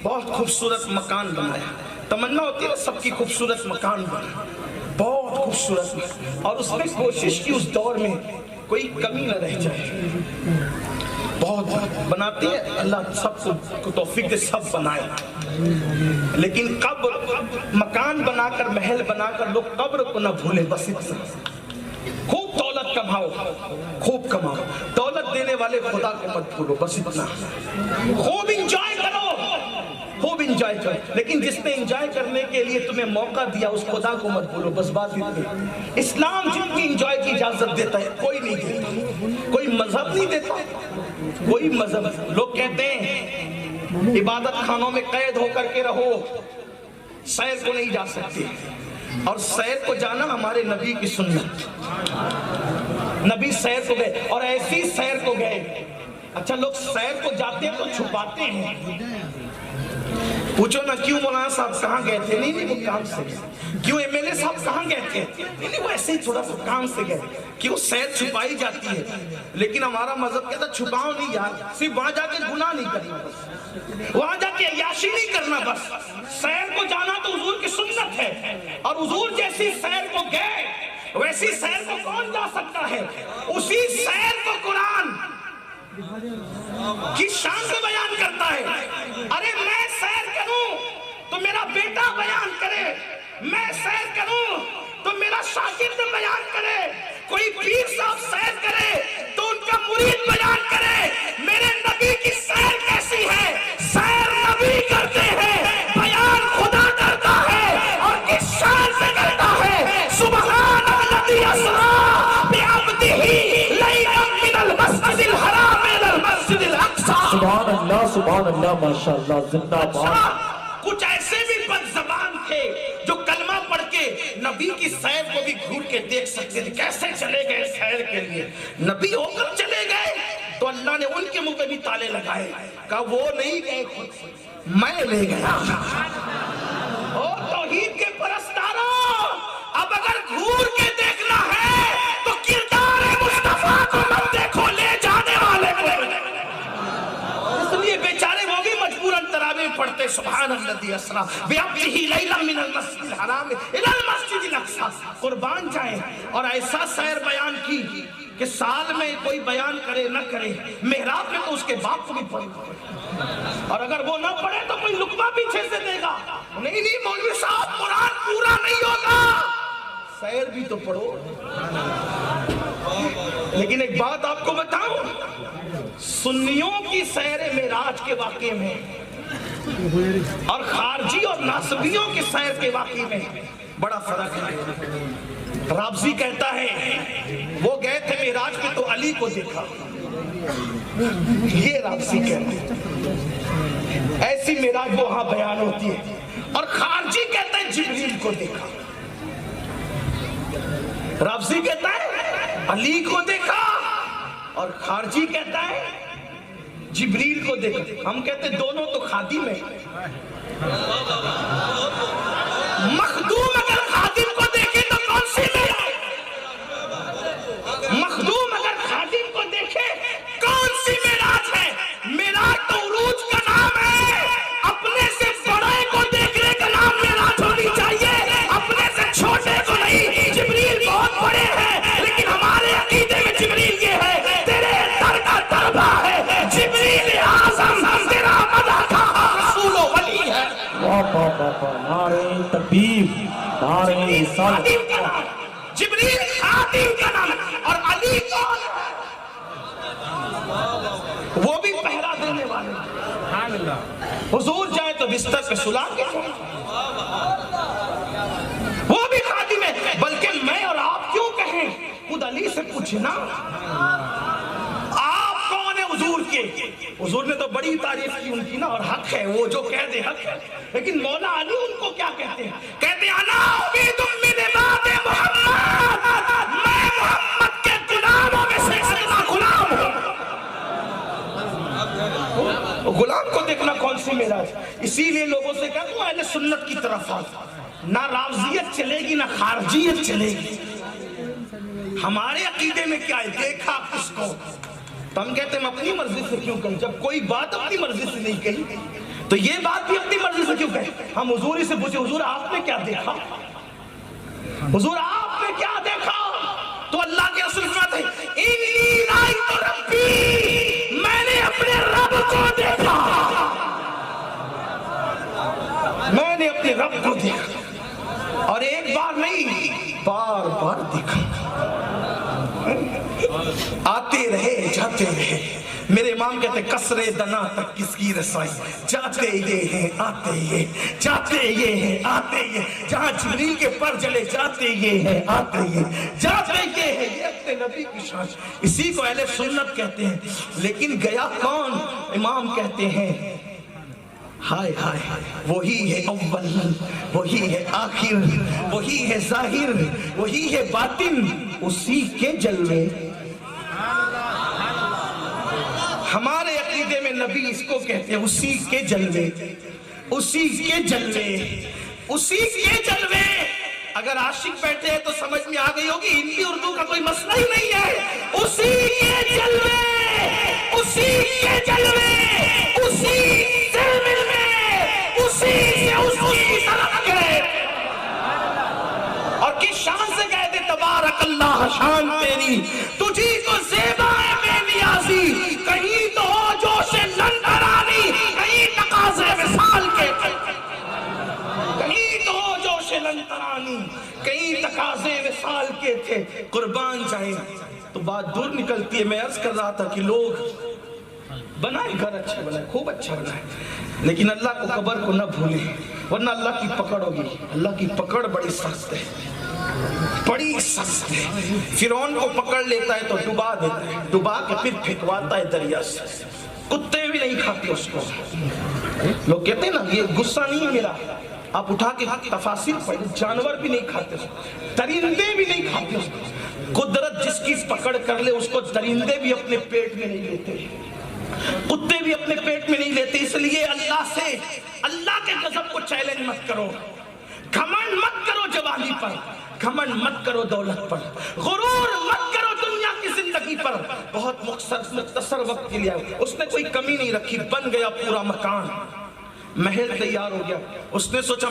بہت خوبصورت مکان بنایا. تمنا ہوتی ہے سب کی خوبصورت مکان بنا, بہت خوبصورت, اور اس نے کوشش کی اس دور میں کوئی کمی نہ رہ جائے. بہت بناتے ہیں, اللہ سب کو توفیق دے سب بنائے. لیکن قبر, مکان بنا کر, محل بنا کر لوگ قبر کو نہ بھولے. بس اتنا. خوب دولت کماؤ, خوب کماؤ, دولت دینے والے خدا کو مت بھولو. بس اتنا. خوب انجوائے کرو, خوب انجوائے کرو, لیکن جس نے انجوائے کرنے کے لیے تمہیں موقع دیا اس خدا کو مت بھولو. بس بات اتنی. اسلام جن کی انجوائے کی اجازت دیتا ہے, کوئی نہیں دیتا, کوئی مذہب نہیں دیتا, کوئی مذہب. لوگ کہتے ہیں عبادت خانوں میں قید ہو کر کے رہو, سیر کو نہیں جا سکتے. اور سیر کو جانا ہمارے نبی کی سنت. نبی سیر کو گئے, اور ایسی سیر کو گئے. اچھا, لوگ سیر کو جاتے ہیں تو چھپاتے ہیں. پوچھو نا کیوں مولانا صاحب کہاں گئے تھے؟ نہیں وہ کام سے گئے. کیوں ایم ایل اے صاحب کہاں گئے تھے؟ نہیں وہ ایسے ہی تھوڑا سا کام سے گئے. کیوں سیر چھپائی جاتی ہے, لیکن ہمارا مذہب کہتا ہے چھپاؤ نہیں یار, صرف وہاں جا کے گناہ نہیں کرنا, بس وہاں جا کے عیاشی نہیں کرنا. بس سیر کو جانا تو حضور کی سنت ہے, اور حضور جیسی سیر کو گئے ویسی سیر کو کون جا سکتا ہے؟ اسی سیر کو قرآن کی شان سے بیان کرتا ہے. ارے میں سیر کروں تو میرا بیٹا بیان کرے, میں سیر کروں تو میرا شاگرد بیان کرے, کوئی پیر صاحب سیر کرے تو ان کا مرید بیان کرے میرے نبی کی سیر کیسی ہے. سیر نبی کرتے ہیں, بیان خدا کرتا ہے, اور کس شان سے کرتا ہے. سبحان الذی اسریٰ بعبدہ لیلا من المسجد الحرام الى المسجد الاقصی. سبحان اللہ, سبحان اللہ, ماشاءاللہ, زندہ باد. کچھ ایسے بھی بد زبان تھے جو کلمہ پڑھ کے نبی کی سیر کو بھی گھور کے دیکھ سکتے تھے. کیسے چلے گئے سیر کے لیے؟ نبی ہو کر چلے گئے تو اللہ نے ان کے منہ پہ بھی تالے لگائے. کہا وہ نہیں گئے خود, میں لے گیا. اور توحید کے پرستاروں, اب اگر گھور کے دیکھنا ہے تو کردار مصطفیٰ کو مت دیکھو, لے جانے والے کو. اس لیے بیچارے وہ بھی مجبوراً تراویح پڑھتے سبحان الذی اسریٰ بعبدہ لیلا من المسجد الحرام الی المسجد الاقصی. قربان جائیں. اور ایسا سیر بیان کی کہ سال میں کوئی بیان کرے نہ کرے, محراب میں تو اس کے باپ کو بھی پڑھنا, اور اگر وہ نہ پڑھے تو کوئی لقمہ پیچھے سے دے گا. نہیں مولوی صاحب قرآن پورا نہیں ہوگا, سیر بھی تو پڑھو. لیکن ایک بات آپ کو بتاؤں, سنیوں کی سیر معراج کے واقعے میں اور خارجی اور ناصبیوں کی سیر کے واقعے میں بڑا فرق ہے. رابضی کہتا ہے وہ گئے تھے معراج پہ تو علی کو دیکھا. یہ رابضی کہتے ہیں ایسی معراج وہاں بیان ہوتی ہے. اور خارجی کہتا ہے جبریل کو دیکھا. رابضی کہتا ہے علی کو دیکھا, اور خارجی کہتا ہے جبریل کو دیکھا. ہم کہتے ہیں دونوں تو خادم ہیں. مخدوم اگر خادم کو دیکھے تو کون سی معراج؟ مخدوم اگر خادم کو دیکھے کون سی معراج ہے؟ معراج تو عروج کا نام ہے. اپنے سے بڑے کو دیکھنے کا نام معراج ہونی چاہیے, اپنے سے چھوٹے کو نہیں. جبریل بہت بڑے ہیں, لیکن ہمارے عقیدے میں جبریل یہ ہے تیرے در کا دربہ ہے. جبریل اعظم تیرا مدح کا رسول و ولی ہے. نعرہ تکبیر, نعرہ رسالت. جبریل خاتم کا نام ہے. اور علی کون ہے؟ وہ بھی پہرا دینے والے. حضور جائے تو بستر پہ سلا کے, وہ بھی خاتم ہے. بلکہ میں اور آپ کیوں کہیں, خود علی سے پوچھنا آپ کون ہے حضور کے. حضور نے تو بڑی تعریف کی ان کی نا, اور حق ہے وہ جو کہہ دے حق ہے. لیکن مولا علی ان کو کیا کہتے ہیں؟ کہتے ہیں انا عبید من عباد محمد, میں محمد کے غلاموں میں سے ایک غلام ہوں. غلام کو دیکھنا کون سی معراج؟ اسی لیے لوگوں سے کہتا ہوں اہل سنت کی طرف آؤ. نہ رافضیت چلے گی نہ خارجیت چلے گی. ہمارے عقیدے میں کیا ہے دیکھا کس کو. تو ہم کہتے ہیں ہم اپنی مرضی سے کیوں کہیں, جب کوئی بات اپنی مرضی سے نہیں کہی تو یہ بات بھی اپنی مرضی سے کیوں کہے؟ ہم حضور ہی سے پوچھے حضور آپ نے کیا دیکھا؟ حضور آپ نے کیا دیکھا؟ تو اللہ کے رسول فرماتے ہیں انی رأیت ربی، میں نے اپنے رب کو دیکھا، میں نے اپنے رب کو دیکھا، اور ایک بار نہیں بار بار دیکھا۔ آتے رہے جاتے رہے، میرے امام کہتے ہیں کسرے دنا تک کس کی رسائی، جاتے یہ ہیں آتے یہ، جاتے یہ ہیں آتے یہ، جہاں جبریل کے پر جلے جاتے یہ ہیں آتے یہ، جاتے یہ ہیں، یہ اپنے نبی کی شان، اسی کو اہل سنت کہتے ہیں۔ لیکن گیا کون؟ امام کہتے ہیں ہائے ہائے، وہی ہے اول، وہی ہے آخر، وہی ہے ظاہر، وہی ہے باطن، اسی کے جلوے۔ ہمارے عقیدے میں نبی اس کو کہتے ہیں اسی کے جلوے، اسی کے جلوے، اسی کے جلوے۔ اگر عاشق بیٹھے ہیں تو سمجھ میں آ گئی ہوگی ہندی اردو کا کوئی مسئلہ ہی نہیں ہے، اسی کے جلوے، اسی کے جلوے، اسی سے ملنے، اسی سے اس کی طرف گئے، اور کس شان سے گئے تھے؟ تبارک اللہ، شان تیری تجھی کو زیبا ہے بے نیازی، کہیں تو ہو جوش لندرانی، کہیں تقاضے وصال کے تھے، کہیں تو ہو جوش لندرانی، کہیں تقاضے وصال کے تھے، قربان جائیں۔ تو بات دور نکلتی ہے، میں عرض کر رہا تھا کہ لوگ بنائے گھر اچھا بنائے، خوب اچھا بنائے، لیکن اللہ کو قبر کو نہ بھولیں، ورنہ اللہ کی پکڑ ہوگی۔ اللہ کی پکڑ بڑی سخت ہے، بڑی سخت ہے۔ فرعون کو پکڑ لیتا ہے تو ڈبا دیتا ہے، ڈبا کے پھر پھینکواتا ہے دریا سے، کتے بھی نہیں کھاتے اس کو۔ لوگ کہتے ہیں نا یہ غصہ نہیں ہے میرا، آپ اٹھا کے تفاسیر پڑھیں، جانور بھی نہیں کھاتے اس کو، درندے بھی نہیں کھاتے اس کو۔ قدرت جس کی پکڑ کر لے اس کو درندے بھی اپنے پیٹ میں نہیں لیتے، کتے بھی اپنے پیٹ میں نہیں لیتے۔ اس لیے اللہ سے، اللہ کے غضب کو چیلنج مت کرو، گھمنڈ مت کرو جوانی پر، گھمنڈ مت کرو دولت پر، غرور مت کرو دنیا کی زندگی پر۔ بہت مختصر وقت کے لیے اس نے کوئی کمی نہیں رکھی، بن گیا پورا مکان، محل تیار ہو گیا، اس نے سوچا